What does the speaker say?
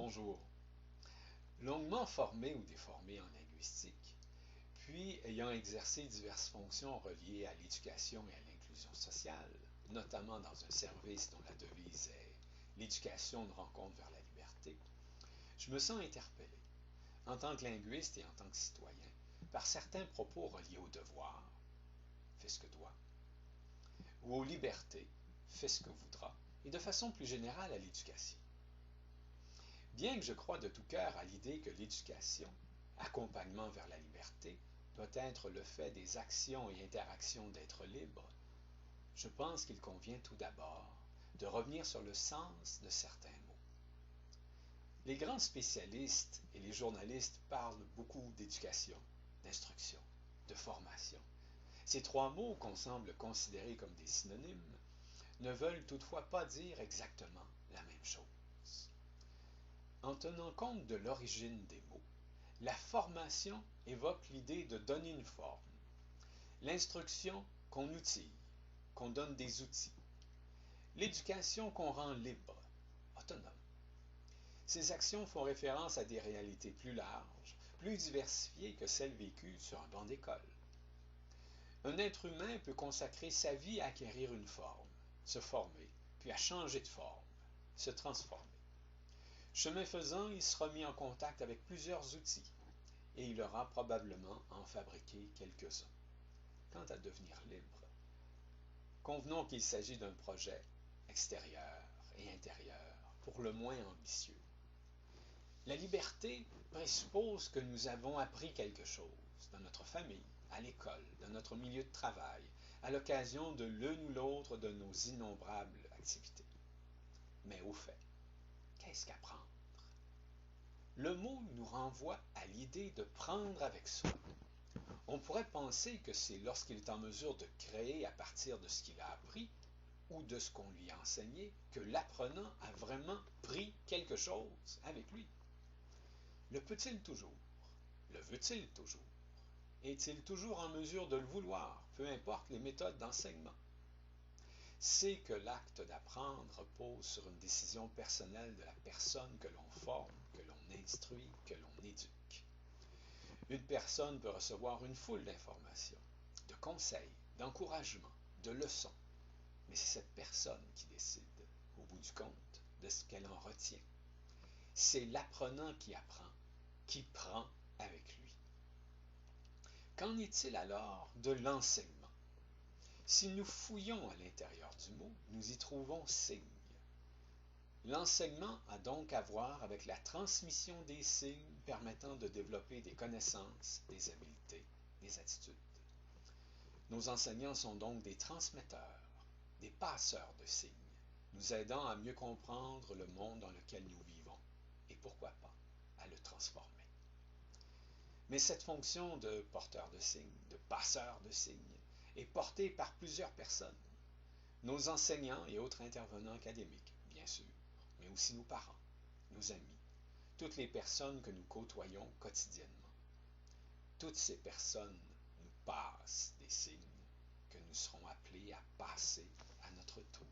Bonjour. Longuement formé ou déformé en linguistique, puis ayant exercé diverses fonctions reliées à l'éducation et à l'inclusion sociale, notamment dans un service dont la devise est l'éducation de rencontre vers la liberté, je me sens interpellé, en tant que linguiste et en tant que citoyen, par certains propos reliés au devoir, fais ce que dois, ou aux libertés, fais ce que voudras, et de façon plus générale à l'éducation. Bien que je croie de tout cœur à l'idée que l'éducation, accompagnement vers la liberté, doit être le fait des actions et interactions d'êtres libres, je pense qu'il convient tout d'abord de revenir sur le sens de certains mots. Les grands spécialistes et les journalistes parlent beaucoup d'éducation, d'instruction, de formation. Ces trois mots qu'on semble considérer comme des synonymes ne veulent toutefois pas dire exactement la même chose. En tenant compte de l'origine des mots, la formation évoque l'idée de donner une forme, l'instruction qu'on outille, qu'on donne des outils, l'éducation qu'on rend libre, autonome. Ces actions font référence à des réalités plus larges, plus diversifiées que celles vécues sur un banc d'école. Un être humain peut consacrer sa vie à acquérir une forme, se former, puis à changer de forme, se transformer. Chemin faisant, il sera mis en contact avec plusieurs outils et il aura probablement à en fabriquer quelques-uns. Quant à devenir libre, convenons qu'il s'agit d'un projet extérieur et intérieur, pour le moins ambitieux. La liberté présuppose que nous avons appris quelque chose dans notre famille, à l'école, dans notre milieu de travail, à l'occasion de l'une ou l'autre de nos innombrables activités. Mais au fait, qu'est-ce qu'apprendre? Le mot nous renvoie à l'idée de prendre avec soi. On pourrait penser que c'est lorsqu'il est en mesure de créer à partir de ce qu'il a appris ou de ce qu'on lui a enseigné que l'apprenant a vraiment pris quelque chose avec lui. Le peut-il toujours? Le veut-il toujours? Est-il toujours en mesure de le vouloir, peu importe les méthodes d'enseignement? C'est que l'acte d'apprendre repose sur une décision personnelle de la personne que l'on forme, que l'on instruit, que l'on éduque. Une personne peut recevoir une foule d'informations, de conseils, d'encouragements, de leçons, mais c'est cette personne qui décide, au bout du compte, de ce qu'elle en retient. C'est l'apprenant qui apprend, qui prend avec lui. Qu'en est-il alors de l'enseignement? Si nous fouillons à l'intérieur du mot, nous y trouvons signe. L'enseignement a donc à voir avec la transmission des signes permettant de développer des connaissances, des habiletés, des attitudes. Nos enseignants sont donc des transmetteurs, des passeurs de signes, nous aidant à mieux comprendre le monde dans lequel nous vivons et pourquoi pas à le transformer. Mais cette fonction de porteur de signes, de passeur de signes, est portée par plusieurs personnes. Nos enseignants et autres intervenants académiques, bien sûr, mais aussi nos parents, nos amis, toutes les personnes que nous côtoyons quotidiennement. Toutes ces personnes nous passent des signes que nous serons appelés à passer à notre tour.